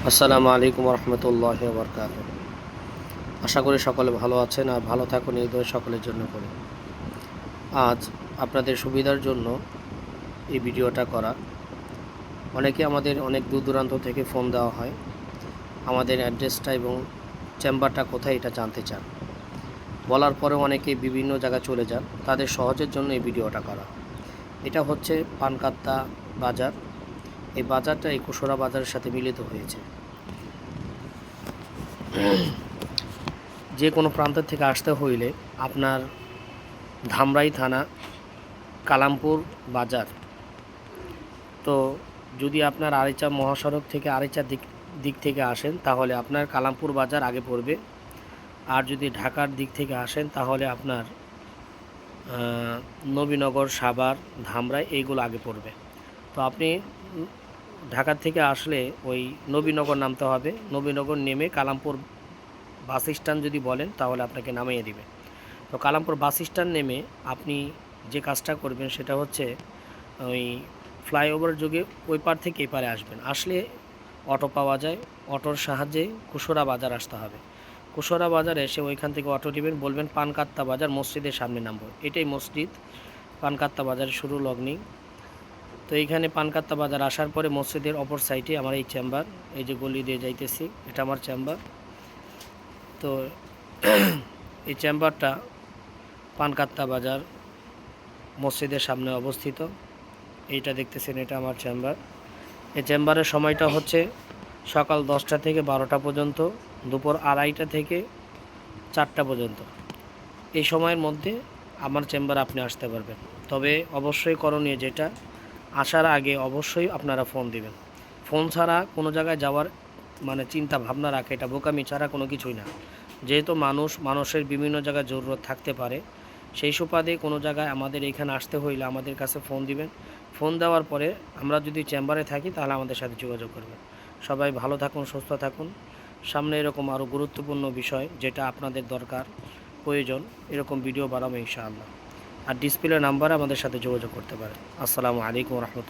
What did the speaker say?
আসসালামু আলাইকুম রহমতুল্লাহি ওয়া বারাকাতুহু। আশা করি সকলে ভালো আছেন আর ভালো থাকুন, এই দোয়া সকলের জন্য করি। আজ আপনাদের সুবিধার জন্য এই ভিডিওটা করা। অনেকে আমাদের অনেক দূর দূরান্ত থেকে ফোন দেওয়া হয়, আমাদের অ্যাড্রেসটা এবং চেম্বারটা কোথায় এটা জানতে চান। বলার পরে অনেকে বিভিন্ন জায়গায় চলে যান, তাদের সহজের জন্য এই ভিডিওটা করা। এটা হচ্ছে পানকাত্তা বাজার। এই বাজারটা এই কুশরা বাজারের সাথে মিলিত হয়েছে। যে কোনো প্রান্ত থেকে আসতে হইলে আপনার ধামরাই থানা, কালামপুর বাজার। তো যদি আপনার আরিচা মহাসড়ক থেকে আরিচা দিক থেকে আসেন তাহলে আপনার কালামপুর বাজার আগে পড়বে। আর যদি ঢাকার দিক থেকে আসেন তাহলে আপনার নবীনগর, সাভার, ধামরাই এইগুলো আগে পড়বে। তো আপনি ঢাকা থেকে আসলে ওই নবীনগর নামতে হবে। নবীনগর নেমে কালামপুর বাস স্ট্যান্ড যদি বলেন তাহলে আপনাকে নামিয়ে দিবে। তো কালামপুর বাস স্ট্যান্ড নেমে আপনি যে কাজটা করবেন সেটা হচ্ছে ওই ফ্লাইওভার যোগে ওই পার থেকে এই পারে আসবেন। আসলে অটো পাওয়া যায়, অটোর সাহায্যে কুশরা বাজার আসতে হবে। কুশরা বাজারে এসে ওইখান থেকে অটো নেবেন, বলবেন পানকাত্তা বাজার, মসজিদের সামনে নামবো। এটাই মসজিদ, পানকাত্তা বাজারের শুরু লগ্নি। তো এইখানে পানকাত্তা বাজার আসার পরে মসজিদের অপর সাইডে আমার এই চেম্বার, এই যে গলি দিয়ে যাইতেছি এটা আমার চেম্বার। তো এই চেম্বারটা পানকাত্তা বাজার মসজিদের সামনে অবস্থিত। এইটা দেখতেছেন, এটা আমার চেম্বার। এই চেম্বারের সময়টা হচ্ছে সকাল 10টা থেকে 12টা পর্যন্ত, দুপুর 2:30টা থেকে 4টা পর্যন্ত। এই সময়ের মধ্যে আমার চেম্বারে আপনি আসতে পারবেন। তবে অবশ্যই করণীয় যেটা, আসার আগে অবশ্যই আপনারা ফোন দিবেন। ফোন ছাড়া কোনো জায়গায় যাওয়ার চিন্তা ভাবনা রাখে, এটা বোকামি ছাড়া কোনো কিছুই না। যেহেতু মানুষের বিভিন্ন জায়গায় জরুরত থাকতে পারে, সেই সুবাদে কোনো জায়গায় আমাদের এইখানে আসতে হইলে আমাদের কাছে ফোন দিবেন। ফোন দেওয়ার পরে আমরা যদি চেম্বারে থাকি তাহলে আমাদের সাথে যোগাযোগ করবেন। সবাই ভালো থাকুন, সুস্থ থাকুন। সামনে এরকম আরও গুরুত্বপূর্ণ বিষয় যেটা আপনাদের দরকার প্রয়োজন, এরকম ভিডিও বানাবো ইনশাআল্লাহ। আর ডিসপ্লে নাম্বারে আমাদের সাথে যোগাযোগ করতে পারেন। আসসালামু আলাইকুম রহমতুল্লাহ।